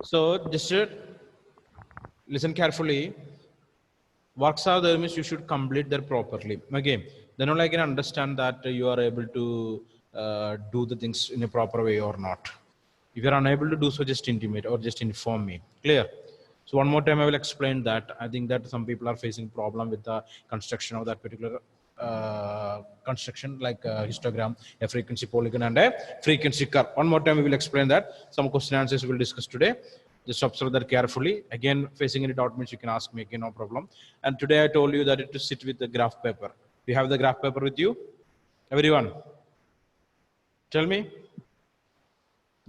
So just listen carefully. Works are there means you should complete them properly. Okay, then only I can understand that you are able to do the things in a proper way or not. If you are unable to do so, just intimate or just inform me. Clear? So one more time I will explain that. I think that some people are facing problem with the construction of that particular construction, like histogram, a frequency polygon and a frequency curve. One more time we will explain that. Some question answers we will discuss today. Just observe that carefully. Again, facing any doubt means you can ask me again, no problem. And today I told you that to sit with the graph paper. Do you have the graph paper with you? Everyone? Tell me.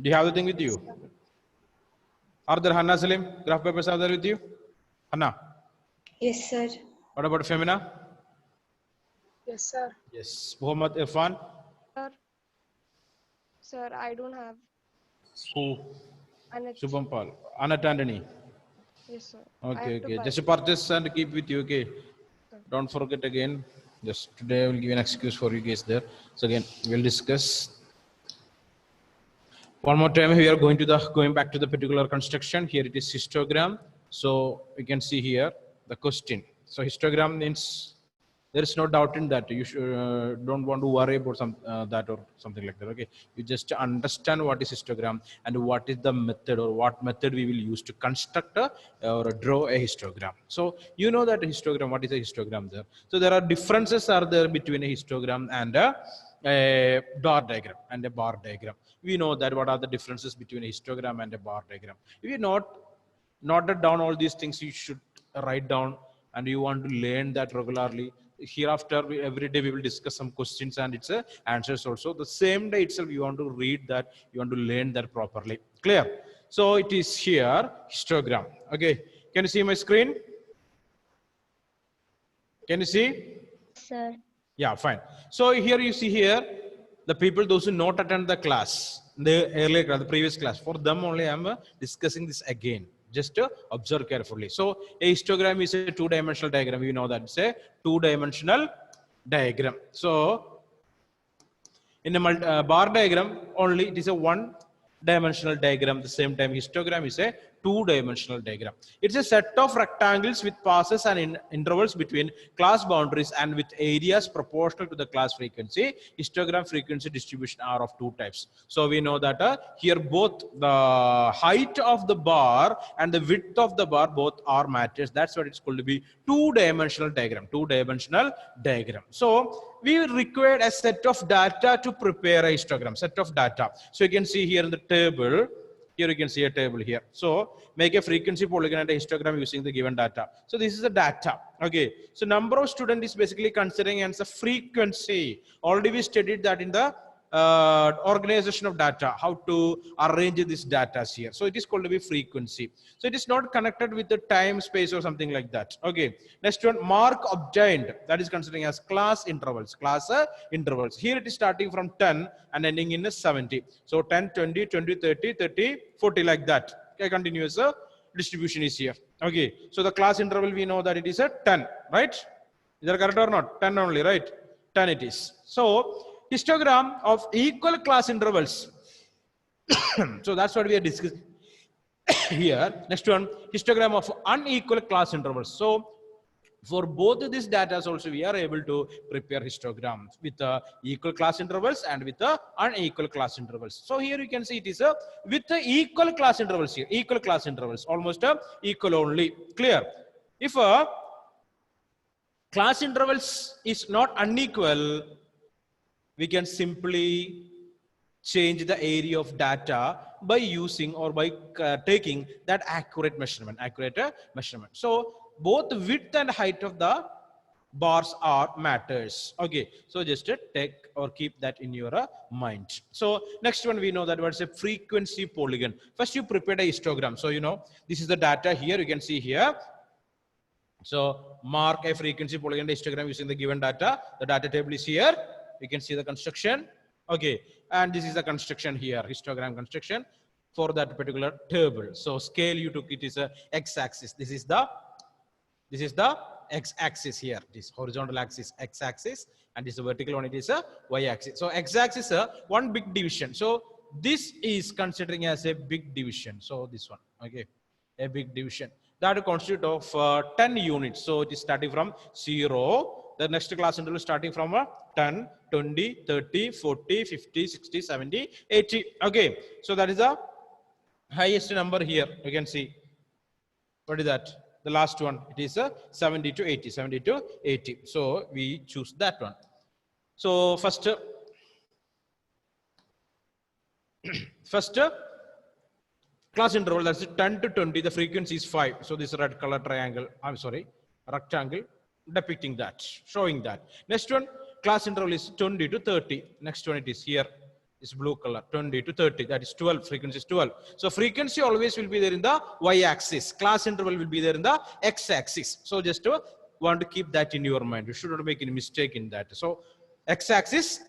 Do you have the thing with you? Are there Hannah Salim? Graph papers are there with you? Hannah? Yes, sir. What about Femina? Yes, sir. Yes. Muhammad Irfan? Sir. Sir, I don't have. Who? Anat. Shubham Pal. Anat Antony. Yes, sir. Okay, okay. Just purchase and keep with you, okay? Don't forget again. Just today I will give you an excuse for you guys there. So again, we'll discuss. One more time, we are going back to the particular construction. Here it is histogram. So you can see here the question. So histogram means there is no doubt in that. You should, don't want to worry about that or something like that. Okay, you just understand what is histogram and what is the method or what method we will use to construct or draw a histogram. So you know that histogram. What is a histogram there? So there are differences are there between a histogram and a bar diagram and a bar diagram. We know that what are the differences between a histogram and a bar diagram. If you noted down all these things, you should write down, and you want to learn that regularly. Hereafter, every day we will discuss some questions and its answers also. The same day itself, you want to read that, you want to learn that properly. Clear? So it is here histogram. Okay, can you see my screen? Can you see? Sir. Yeah, fine. So here you see here the people, those who not attend the class, the earlier class, the previous class, for them only I am discussing this again. Just observe carefully. So a histogram is a two-dimensional diagram. You know that it's a two-dimensional diagram. So in a bar diagram only, it is a one-dimensional diagram. At the same time, histogram is a two-dimensional diagram. It's a set of rectangles with passes and intervals between class boundaries and with areas proportional to the class frequency. Histogram frequency distribution are of two types. So we know that here both the height of the bar and the width of the bar both are matters. That's what it's called to be two-dimensional diagram. Two-dimensional diagram. So we required a set of data to prepare a histogram. Set of data. So you can see here in the table. Here you can see a table here. So make a frequency polygon and a histogram using the given data. So this is the data. Okay. So number of students is basically considering as a frequency. Already we studied that in the organization of data, how to arrange this data here. So it is called to be frequency. So it is not connected with the time, space or something like that. Okay. Next one, mark obtained. That is considering as class intervals. Class intervals. Here it is starting from 10 and ending in 70. So 10, 20, 20, 30, 30, 40 like that. Okay, continuous distribution is here. Okay. So the class interval we know that it is a 10, right? Is that correct or not? 10 only, right? 10 it is. So histogram of equal class intervals. So that's what we are discussing here. Next one, histogram of unequal class intervals. So for both of these data also we are able to prepare histograms with equal class intervals and with unequal class intervals. So here you can see it is with the equal class intervals here. Equal class intervals, almost equal only. Clear? If class intervals is not unequal, we can simply change the area of data by using or by taking that accurate measurement. So both width and height of the bars are matters. Okay, so just take or keep that in your mind. So next one, we know that what's a frequency polygon. First you prepared a histogram. So you know this is the data here. You can see here. So mark a frequency polygon histogram using the given data. The data table is here. You can see the construction. Okay, and this is the construction here, histogram construction for that particular table. So scale you took it is a x-axis. This is the x-axis here. This horizontal axis x-axis, and this vertical one it is a y-axis. So x-axis one big division. So this is considering as a big division. So this one, okay, a big division that constitute of 10 units. So it is starting from 0. The next class interval is starting from 10, 20, 30, 40, 50, 60, 70, 80. Okay, so that is the highest number here. You can see. What is that? The last one. It is 70 to 80. 70 to 80. So we choose that one. So first class interval, that's 10 to 20, the frequency is 5. So this red color triangle, I'm sorry, rectangle depicting that, showing that. Next one, class interval is 20 to 30. Next one, it is here, is blue color, 20 to 30, that is 12, frequency is 12. So frequency always will be there in the y-axis. Class interval will be there in the x-axis. So just want to keep that in your mind. You should not make any mistake in that. So x-axis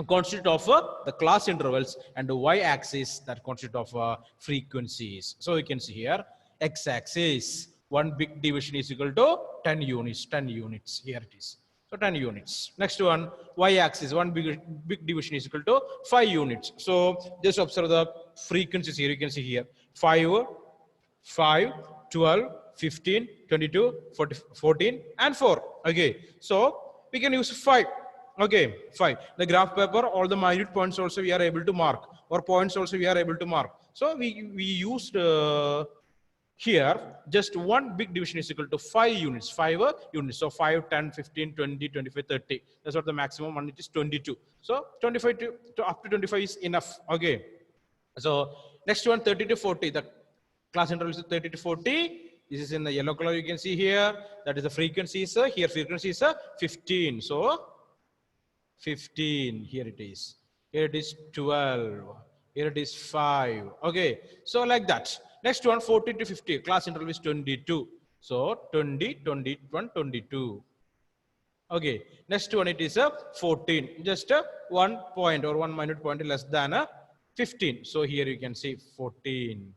constitute of the class intervals, and the y-axis that constitute of frequencies. So you can see here, x-axis, one big division is equal to 10 units. 10 units. Here it is. So 10 units. Next one, y-axis, one big division is equal to 5 units. So just observe the frequencies here. You can see here, 5, 12, 15, 22, 14, and 4. Okay. So we can use 5. Okay, 5. The graph paper, all the minute points also we are able to mark, or points also we are able to mark. So we used here just one big division is equal to 5 units. 5 units. So 5, 10, 15, 20, 25, 30. That's what the maximum one. It is 22. So 25 to up to 25 is enough. Okay. So next one, 30 to 40. The class interval is 30 to 40. This is in the yellow color. You can see here. That is the frequency. Here frequency is 15. So 15, here it is. Here it is 12. Here it is 5. Okay, so like that. Next one, 40 to 50. Class interval is 22. So 20, 21, 22. Okay, next one it is 14. Just 1 point or 1 minute point less than 15. So here you can see 14.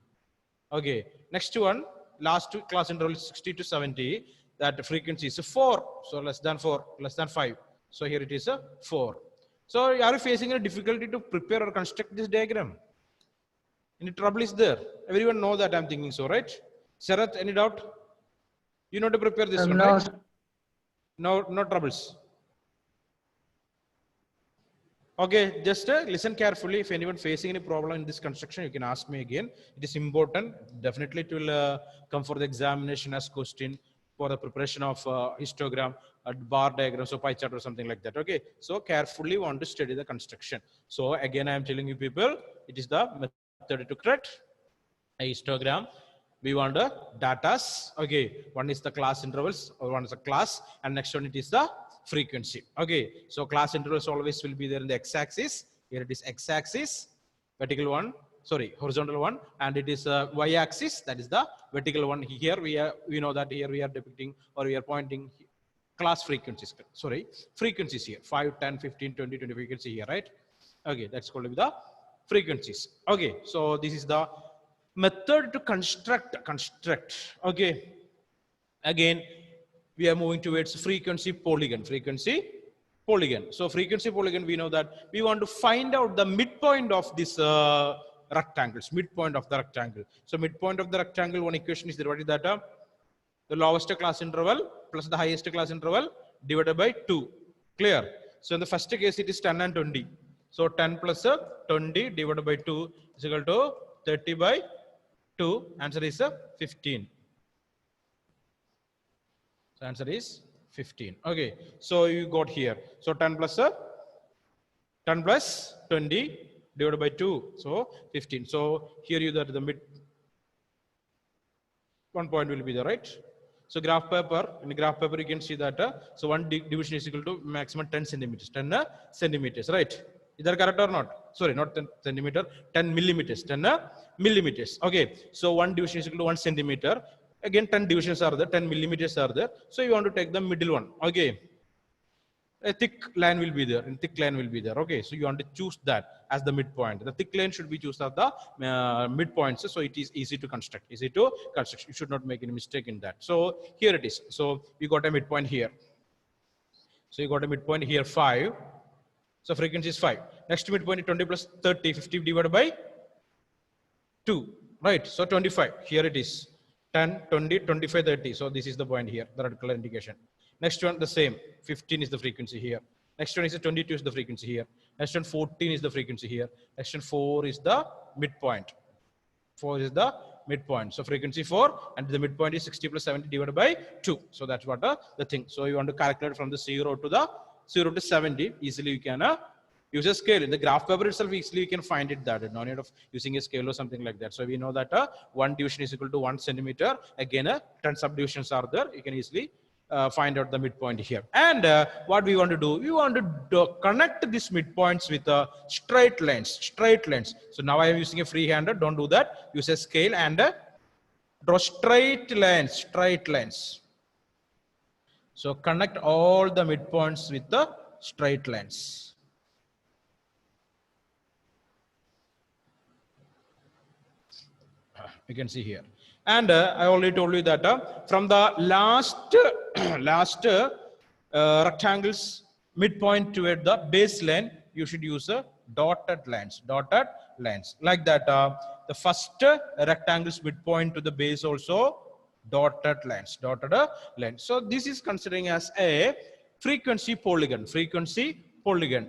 Okay, next one, last two class interval is 60 to 70. That frequency is 4. So less than 4, less than 5. So here it is 4. So are you facing a difficulty to prepare or construct this diagram? Any trouble is there? Everyone know that I'm thinking so, right? Sharath, any doubt? You know to prepare this one, no. right? No troubles. Okay, just listen carefully. If anyone facing any problem in this construction, you can ask me again. It is important. Definitely it will come for the examination as question for the preparation of histogram, a bar diagram, so pie chart or something like that. Okay, so carefully want to study the construction. So again, I am telling you people, it is the method to create a histogram. We want the datas. Okay, one is the class intervals, or one is the class, and next one it is the frequency. Okay, so class intervals always will be there in the x-axis. Here it is x-axis, vertical one. Sorry, horizontal one, and it is y-axis, that is the vertical one. Here we know that here we are depicting, or we are pointing class frequencies. Sorry, frequencies here, 5, 10, 15, 20, 25. You can see here, right? Okay, that's called the frequencies. Okay, so this is the method to construct. Okay, again we are moving towards frequency polygon. So frequency polygon, we know that we want to find out the midpoint of this rectangles, midpoint of the rectangle. So midpoint of the rectangle, one equation is there. What is that? The lowest class interval plus the highest class interval divided by 2. Clear? So in the first case, it is 10 and 20. So 10 plus 20 divided by 2 is equal to 30 by 2. Answer is 15. So answer is 15. Okay. So you got here. So 10 plus 20 divided by 2. So 15. So here you that the mid 1 point will be there, right? So graph paper, in the graph paper you can see that so one division is equal to maximum 10 centimeters. 10 centimeters, right? Is that correct or not? Sorry, not 10 centimeter, 10 millimeters. 10 millimeters. Okay. So one division is equal to 1 centimeter. Again, 10 divisions are there, 10 millimeters are there. So you want to take the middle one. Okay. A thick line will be there, and thick line will be there. Okay, so you want to choose that as the midpoint. The thick line should be chosen as the midpoints, so it is easy to construct. You should not make any mistake in that. So here it is. So you got a midpoint here. So you got a midpoint here 5. So frequency is 5. Next midpoint is 20 plus 30, 50 divided by 2, right? So 25, here it is. 10, 20, 25, 30. So this is the point here, the red color indication. Next one, the same. 15 is the frequency here. Next one is the 22 is the frequency here. Next one, 14 is the frequency here. Next one, 4 is the midpoint. 4 is the midpoint. So frequency 4 and the midpoint is 60 plus 70 divided by 2. So that's what the thing. So you want to calculate from the 0 to 70. Easily you can use a scale. In the graph paper itself, easily you can find it that. No need of using a scale or something like that. So we know that 1 division is equal to 1 centimeter. Again, 10 subdivisions are there. You can easily find out the midpoint here. And what we want to do, we want to connect these midpoints with straight lines. So now I am using a freehander. Don't do that. Use a scale and draw straight lines. So connect all the midpoints with the straight lines. You can see here. And I already told you that from the last rectangle's midpoint toward the baseline, you should use dotted lines. Like that, the first rectangle's midpoint to the base also dotted lines. So this is considering as a frequency polygon.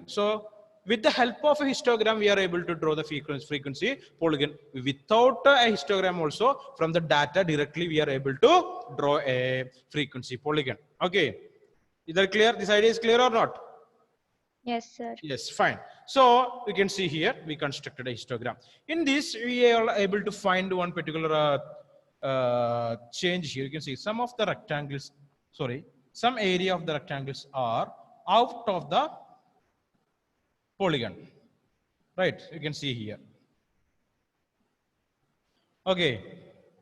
So with the help of a histogram, we are able to draw the frequency polygon. Without a histogram also, from the data directly, we are able to draw a frequency polygon. Okay. Is that clear? This idea is clear or not? Yes, sir. Yes, fine. So you can see here, we constructed a histogram. In this, we are able to find one particular change here. You can see some of the rectangles, some area of the rectangles are out of the polygon, right? You can see here. Okay,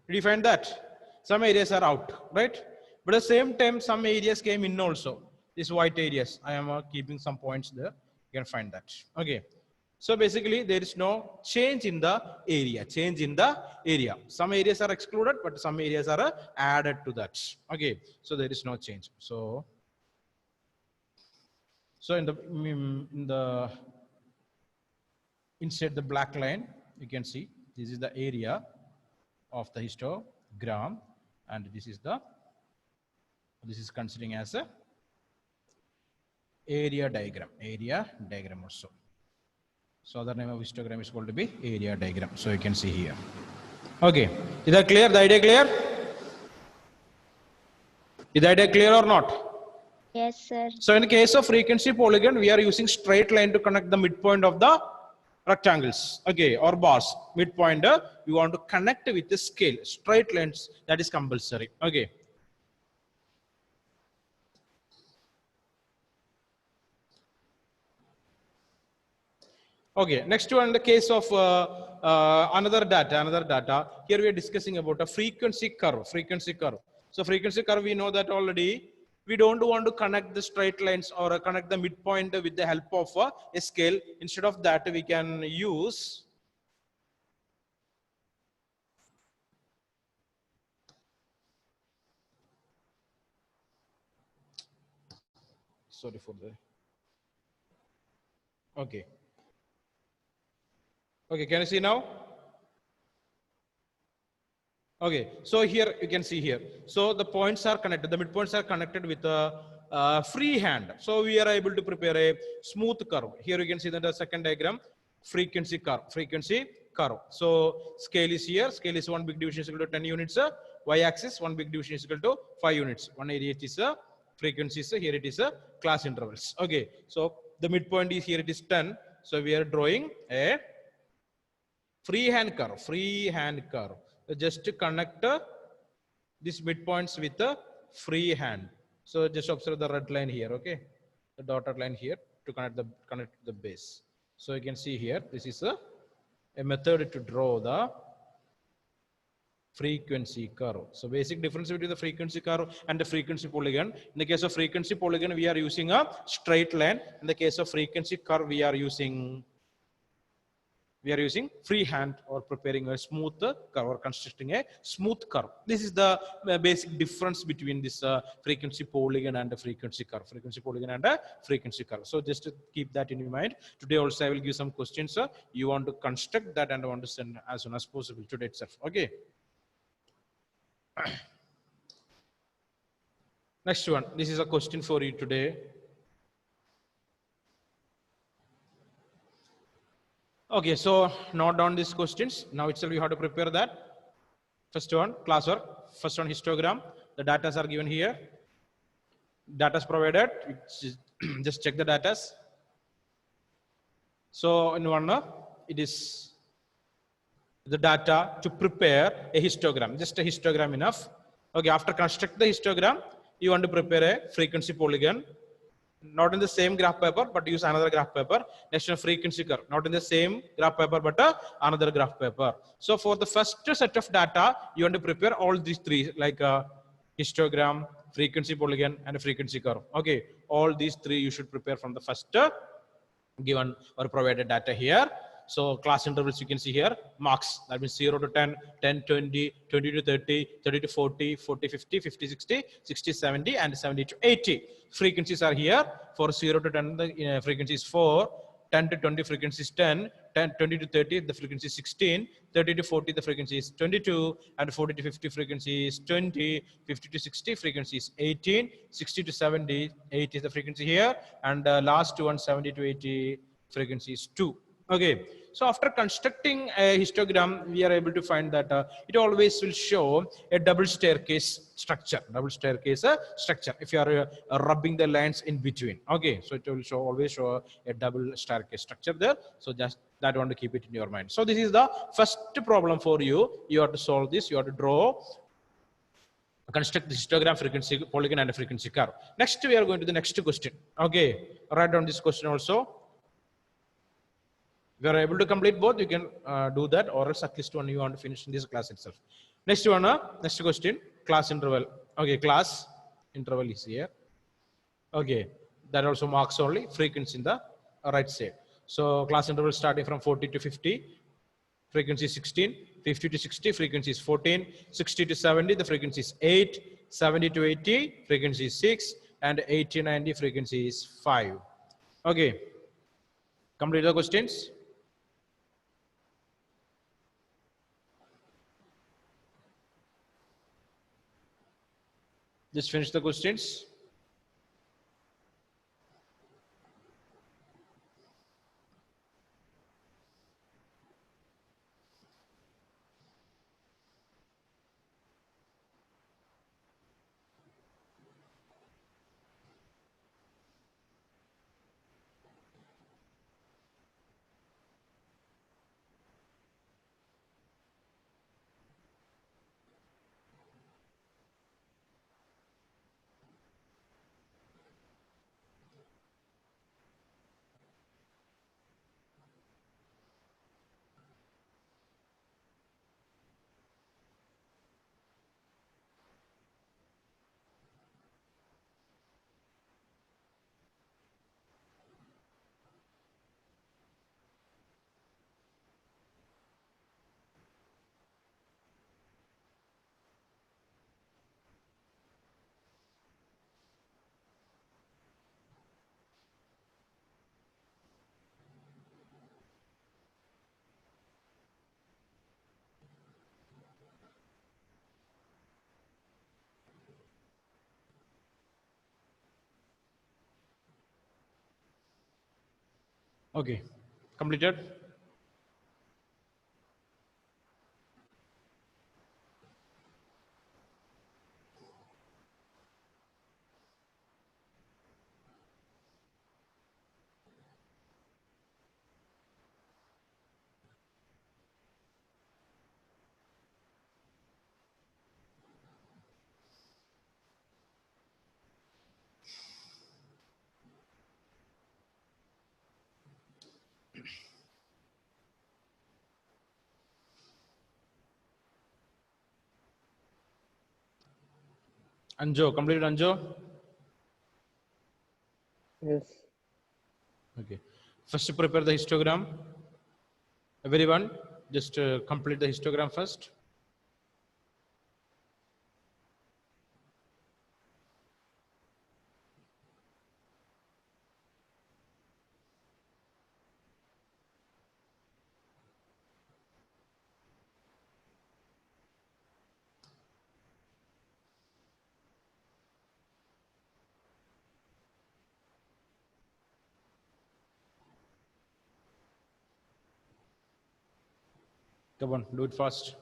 did you find that? Some areas are out, right? But at the same time, some areas came in also. These white areas, I am keeping some points there. You can find that. Okay. So basically, there is no change in the area. Some areas are excluded, but some areas are added to that. Okay. So there is no change. So inside the black line, you can see this is the area of the histogram, and this is considering as a area diagram also. So the name of histogram is called to be area diagram. So you can see here. Okay, is that clear? The idea clear? Is the idea clear or not? Yes, sir. So in the case of frequency polygon, we are using straight line to connect the midpoint of the rectangles, okay, or bars. Midpoint, we want to connect with the scale. Straight lines, that is compulsory. Okay. Okay, next one, in the case of another data. Here we are discussing about a frequency curve. So frequency curve, we know that already. We don't want to connect the straight lines or connect the midpoint with the help of a scale. Instead of that, we can use okay, can you see now? Okay, so here you can see here. So the points are connected, the midpoints are connected with a free hand. So we are able to prepare a smooth curve. Here you can see that the second diagram, frequency curve. So scale is here. Scale is 1 big division is equal to 10 units. Y-axis, 1 big division is equal to 5 units. One area it is frequency, here it is class intervals. Okay, so the midpoint is here, it is 10. So we are drawing a freehand curve. Just to connect these midpoints with the free hand. So just observe the red line here, okay? The dotted line here to connect the base. So you can see here, this is a method to draw the frequency curve. So basic difference between the frequency curve and the frequency polygon. In the case of frequency polygon, we are using a straight line. In the case of frequency curve, we are using we are using freehand or preparing a smooth curve or constructing a smooth curve. This is the basic difference between this frequency polygon and the frequency curve. Frequency polygon and a frequency curve. So just to keep that in your mind. Today also I will give some questions. You want to construct that and I want to send as soon as possible today itself. Okay. Next one. This is a question for you today. Okay, so note down these questions. Now itself you have to prepare that. First one, classwork. First one, histogram. The data are given here. Data is provided. Just check the data. So in one, it is the data to prepare a histogram. Just a histogram enough. Okay, after construct the histogram, you want to prepare a frequency polygon. Not in the same graph paper, but use another graph paper. Next one, frequency curve. Not in the same graph paper, but another graph paper. So for the first set of data, you want to prepare all these three, like histogram, frequency polygon, and a frequency curve. Okay, all these three you should prepare from the first given or provided data here. So class intervals you can see here, marks, that means 0 to 10, 10, 20, 20 to 30, 30 to 40, 40, 50, 50, 60, 60, 70, and 70 to 80. Frequencies are here. For 0 to 10, the frequency is 4, 10 to 20 frequency is 10, 20 to 30, the frequency is 16, 30 to 40, the frequency is 22, and 40 to 50 frequency is 20, 50 to 60 frequency is 18, 60 to 70, 8 is the frequency here, and last one, 70 to 80 frequency is 2. Okay, so after constructing a histogram, we are able to find that it always will show a double staircase structure. If you are rubbing the lines in between. Okay, so it will always show a double staircase structure there. So just that one to keep it in your mind. So this is the first problem for you. You have to solve this. You have to draw, construct the histogram, frequency polygon, and a frequency curve. Next, we are going to the next question. Okay, write down this question also. If you are able to complete both, you can do that, or else at least one you want to finish in this class itself. Next one, next question, class interval. Okay, class interval is here. Okay, that also marks only frequency in the right side. So class interval starting from 40 to 50, frequency is 16, 50 to 60, frequency is 14, 60 to 70, the frequency is 8, 70 to 80, frequency is 6, and 80 to 90, frequency is 5. Okay, complete the questions. Just finish the questions. Okay, completed. Anjo, completed Anjo? Yes. Okay. First prepare the histogram. Everyone, just complete the histogram first. Come on, do it fast.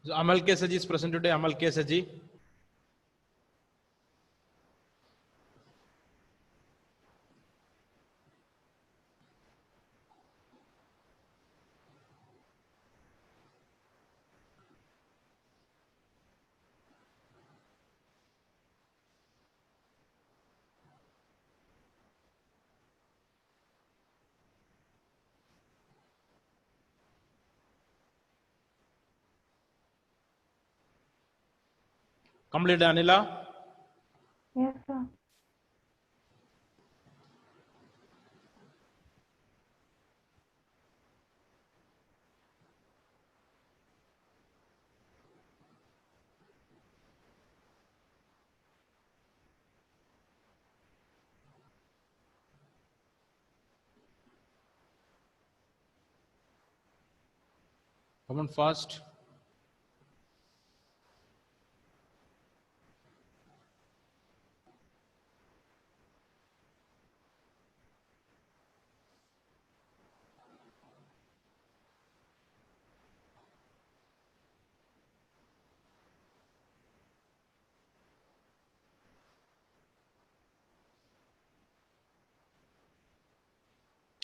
So Amal Kesaji is present today. Amal Kesaji. Complete, Anila. Yes, sir. Come on, fast.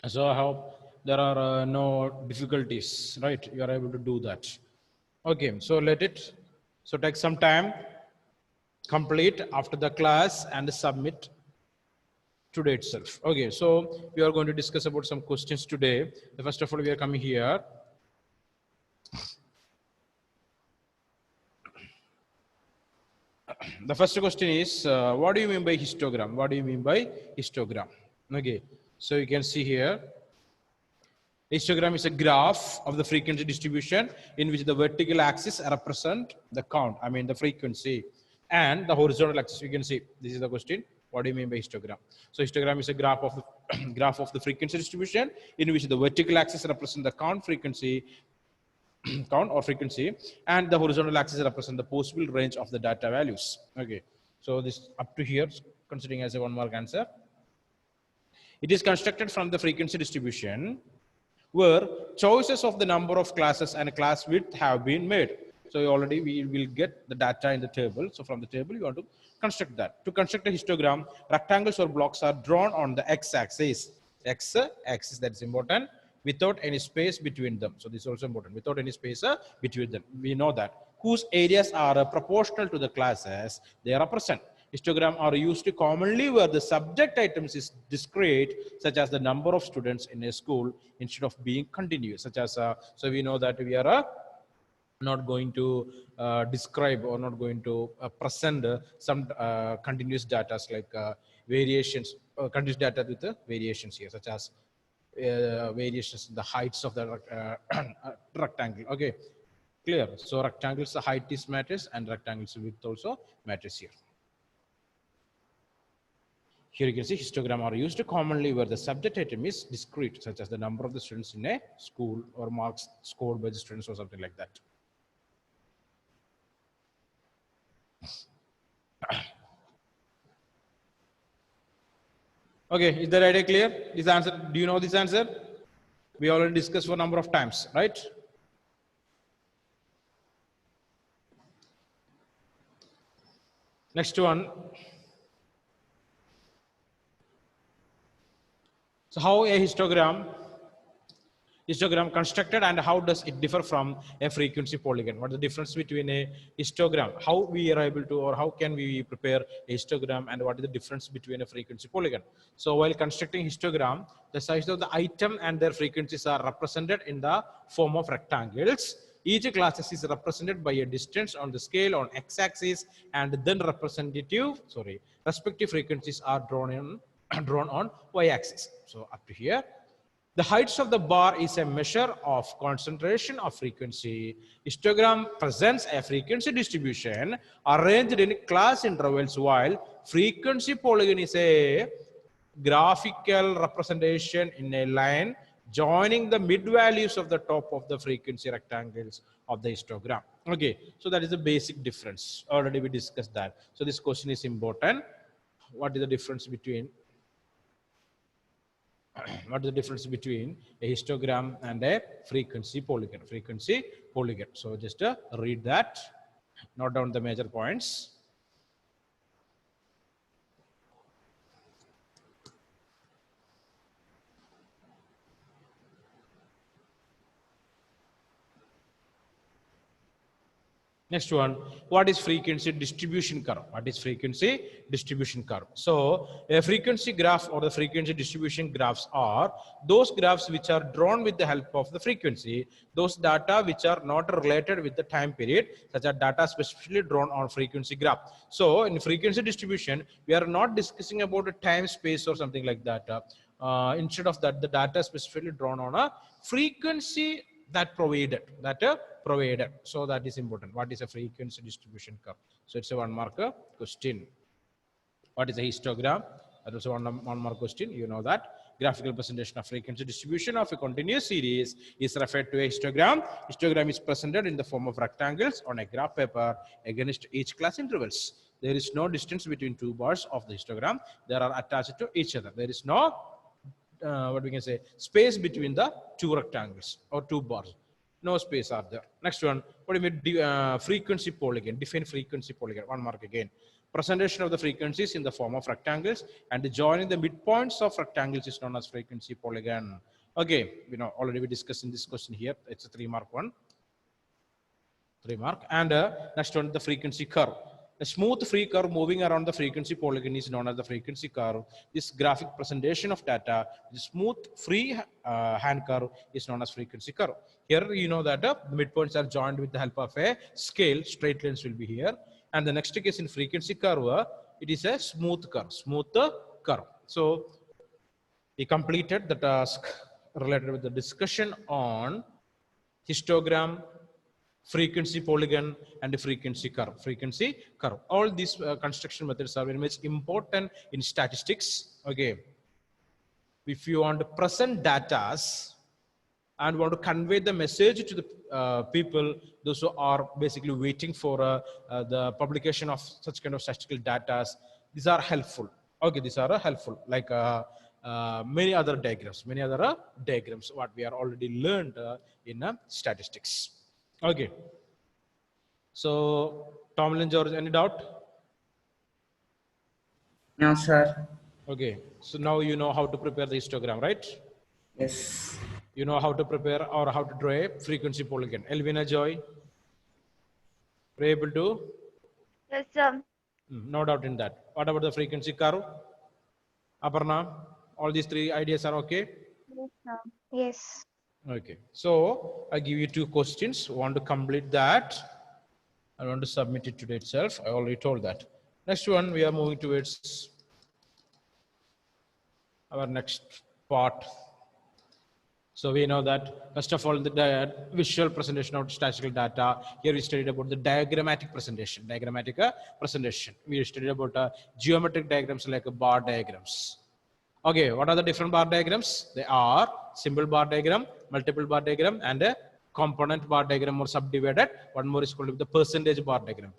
So I hope there are no difficulties, right? You are able to do that. Okay, so let it. So take some time, complete after the class and submit today itself. Okay, so we are going to discuss about some questions today. The first of all, we are coming here. The first question is, what do you mean by histogram? What do you mean by histogram? Okay, so you can see here, histogram is a graph of the frequency distribution in which the vertical axis represent the count, I mean the frequency, and the horizontal axis. You can see, this is the question. What do you mean by histogram? So histogram is a graph of the graph of the frequency distribution in which the vertical axis represent the count frequency count or frequency, and the horizontal axis represent the possible range of the data values. Okay, so this up to here considering as a 1 mark answer. It is constructed from the frequency distribution where choices of the number of classes and class width have been made. So already we will get the data in the table. So from the table you want to construct that. To construct a histogram, rectangles or blocks are drawn on the x-axis. X-axis, that's important, without any space between them. So this is also important, without any space between them. We know that. Whose areas are proportional to the classes they represent. Histogram are used commonly where the subject items is discrete, such as the number of students in a school, instead of being continuous, such as, so we know that we are not going to describe or not going to present some continuous data like variations, continuous data with the variations here, such as variations in the heights of the rectangle. Okay, clear. So rectangles, the height is matters, and rectangles width also matters here. Here you can see histogram are used commonly where the subject item is discrete, such as the number of the students in a school or marks scored by the students or something like that. Okay, is the idea clear? This answer, do you know this answer? We already discussed for a number of times, right? Next one. So how a histogram histogram constructed and how does it differ from a frequency polygon? What is the difference between a histogram? How we are able to, or how can we prepare a histogram, and what is the difference between a frequency polygon? So while constructing histogram, the size of the item and their frequencies are represented in the form of rectangles. Each class is represented by a distance on the scale on x-axis, and then respective frequencies are drawn on y-axis. So up to here. The heights of the bar is a measure of concentration of frequency. Histogram presents a frequency distribution arranged in class intervals, while frequency polygon is a graphical representation in a line joining the mid values of the top of the frequency rectangles of the histogram. Okay, so that is the basic difference. Already we discussed that. So this question is important. What is the difference between a histogram and a frequency polygon? So just read that, note down the major points. Next one, what is frequency distribution curve? What is frequency distribution curve? So a frequency graph or the frequency distribution graphs are those graphs which are drawn with the help of the frequency, those data which are not related with the time period, such as data specifically drawn on frequency graph. So in frequency distribution, we are not discussing about a time, space, or something like that. Instead of that, the data specifically drawn on a frequency that provided. So that is important. What is a frequency distribution curve? So it's a 1 mark question. What is a histogram? That was a one mark question. You know that. Graphical presentation of frequency distribution of a continuous series is referred to a histogram. Histogram is presented in the form of rectangles on a graph paper against each class intervals. There is no distance between two bars of the histogram. They are attached to each other. There is no what we can say, space between the two rectangles or two bars. No space are there. Next one, what do you mean frequency polygon? Define frequency polygon. 1 mark again. Presentation of the frequencies in the form of rectangles and joining the midpoints of rectangles is known as frequency polygon. Okay, already we discussed in this question here. It's a 3 mark one. 3 mark. And next one, the frequency curve. A smooth free curve moving around the frequency polygon is known as the frequency curve. This graphic presentation of data, the smooth free hand curve is known as frequency curve. Here you know that the midpoints are joined with the help of a scale. Straight lines will be here. And the next case in frequency curve, it is a smooth curve. So we completed the task related with the discussion on histogram, frequency polygon, and the frequency curve. All these construction methods are very much important in statistics. Okay, if you want to present data and want to convey the message to the people, those who are basically waiting for the publication of such kind of statistical data, these are helpful. Okay, these are helpful, like many other diagrams what we are already learned in statistics. Okay, so Tomlin, George, any doubt? No, sir. Okay, so now you know how to prepare the histogram, right? Yes. You know how to prepare or how to draw a frequency polygon. Elvina, Joy, were you able to? Yes, sir. No doubt in that. What about the frequency curve? Aparna, all these 3 ideas are okay? Yes, sir. Yes. Okay, so I give you 2 questions. I want to complete that. I want to submit it today itself. I already told that. Next one, we are moving towards our next part. So we know that first of all, the visual presentation of statistical data. Here we studied about the diagrammatic presentation. We studied about geometric diagrams like bar diagrams. Okay, what are the different bar diagrams? They are simple bar diagram, multiple bar diagram, and a component bar diagram or subdivided. One more is called the percentage bar diagram.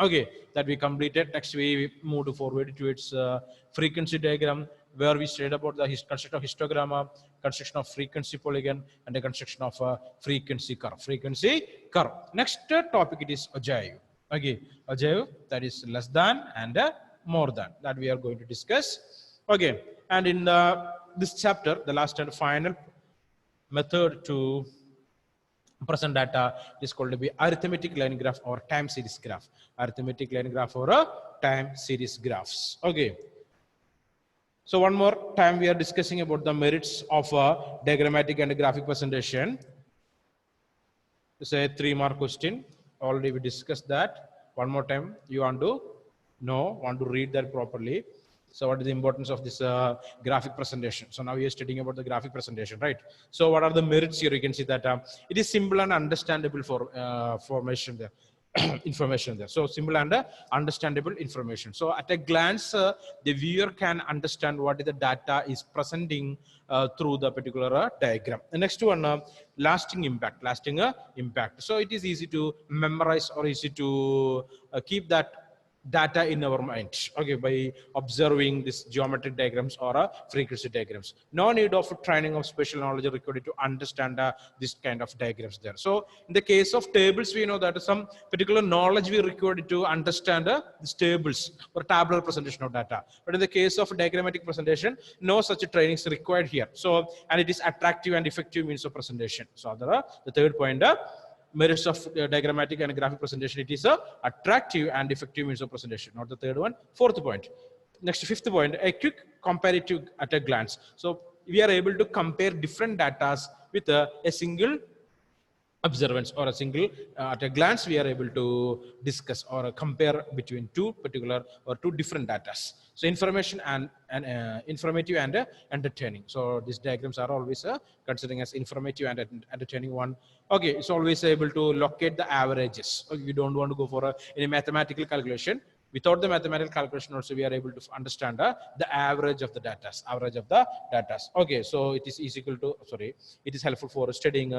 Okay, that we completed. Next we moved forward to its frequency diagram, where we studied about the construction of histogram, construction of frequency polygon, and the construction of frequency curve. Next topic it is Ajayu. Okay, Ajayu, that is less than and more than, that we are going to discuss. Okay, and in this chapter, the last and final method to present data is called to be arithmetic line graph or time series graph. Arithmetic line graph or a time series graphs. Okay. So one more time we are discussing about the merits of a diagrammatic and a graphic presentation. It's a 3-mark question. Already we discussed that. One more time you want to know, want to read that properly. So what is the importance of this graphic presentation? So now we are studying about the graphic presentation, right? So what are the merits here? You can see that it is simple and understandable for formation there. Information there. So simple and understandable information. So at a glance, the viewer can understand what is the data is presenting through the particular diagram. The next one, lasting impact. Lasting impact. So it is easy to memorize or easy to keep that data in our mind, okay, by observing these geometric diagrams or frequency diagrams. No need of training of special knowledge required to understand this kind of diagrams there. So in the case of tables, we know that some particular knowledge we required to understand these tables or tabular presentation of data. But in the case of diagrammatic presentation, no such training is required here. So, and it is attractive and effective means of presentation. So the third point, merits of diagrammatic and graphic presentation, it is a attractive and effective means of presentation. Not the third one. Fourth point. Next, fifth point, a quick comparative at a glance. So we are able to compare different data with a single observance or a single at a glance we are able to discuss or compare between two particular or two different data. So information and informative and entertaining. So these diagrams are always considering as informative and entertaining one. Okay, it's always able to locate the averages. Okay, we don't want to go for any mathematical calculation. Without the mathematical calculation also we are able to understand the average of the data. Okay, so it is equal to, sorry, it is helpful for studying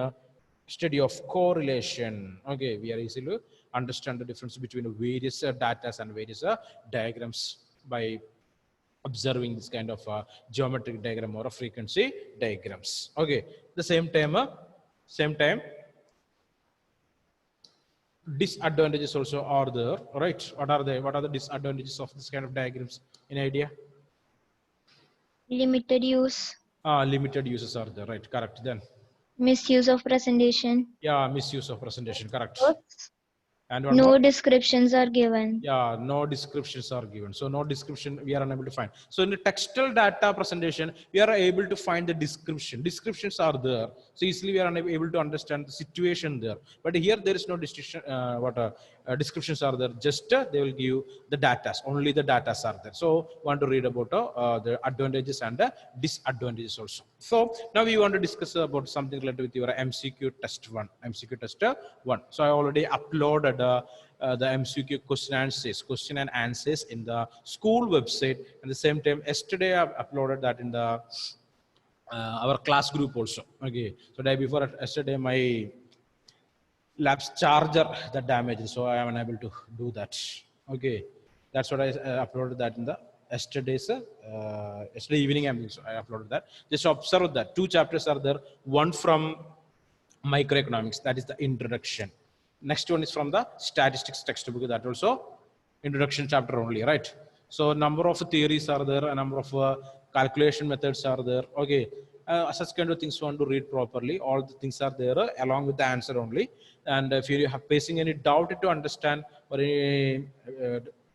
study of correlation. Okay, we are easy to understand the difference between various data and various diagrams by observing this kind of geometric diagram or a frequency diagrams. Okay, the same time disadvantages also are there, right? What are the disadvantages of this kind of diagrams? Any idea? Limited use. Limited uses are there, right? Correct. Then Misuse of presentation. yeah, misuse of presentation, correct. And one No more. descriptions are given. Yeah, no descriptions are given. So no description we are unable to find. So in the textual data presentation, we are able to find the description. Descriptions are there. So easily we are unable to understand the situation there. But here there is no description. Descriptions are there. Just they will give the data. Only the data are there. So want to read about the advantages and disadvantages also. So now we want to discuss about something related with your MCQ test 1. MCQ test 1. So I already uploaded the MCQ question and answers in the school website. At the same time, yesterday I uploaded that in the our class group also. Okay, so day before yesterday my lap's charger that damaged, so I am unable to do that. Okay, that's what I uploaded that in the yesterday's yesterday evening. I uploaded that. Just observe that 2 chapters are there. One from microeconomics, that is the introduction. Next one is from the statistics textbook, that also introduction chapter only, right? So number of theories are there, a number of calculation methods are there. Okay, such kind of things you want to read properly. All the things are there along with the answer only. And if you have facing any doubt to understand or any,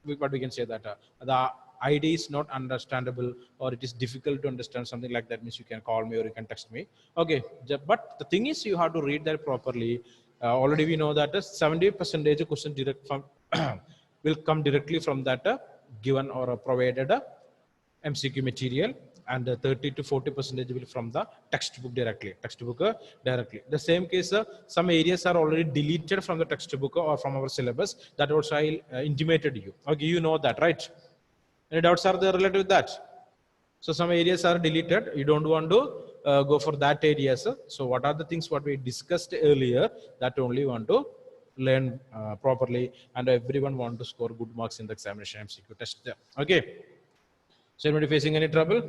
what we can say that the idea is not understandable or it is difficult to understand, something like that, means you can call me or you can text me. Okay, but the thing is you have to read that properly. Already we know that 70% question direct from will come directly from that given or provided MCQ material, and 30 to 40% will from the textbook directly. The same case, some areas are already deleted from the textbook or from our syllabus. That also I intimated you. Okay, you know that, right? Any doubts are there related with that? So some areas are deleted. You don't want to go for that areas. So what are the things what we discussed earlier, that only want to learn properly, and everyone want to score good marks in the examination MCQ test there. Okay. So anybody facing any trouble?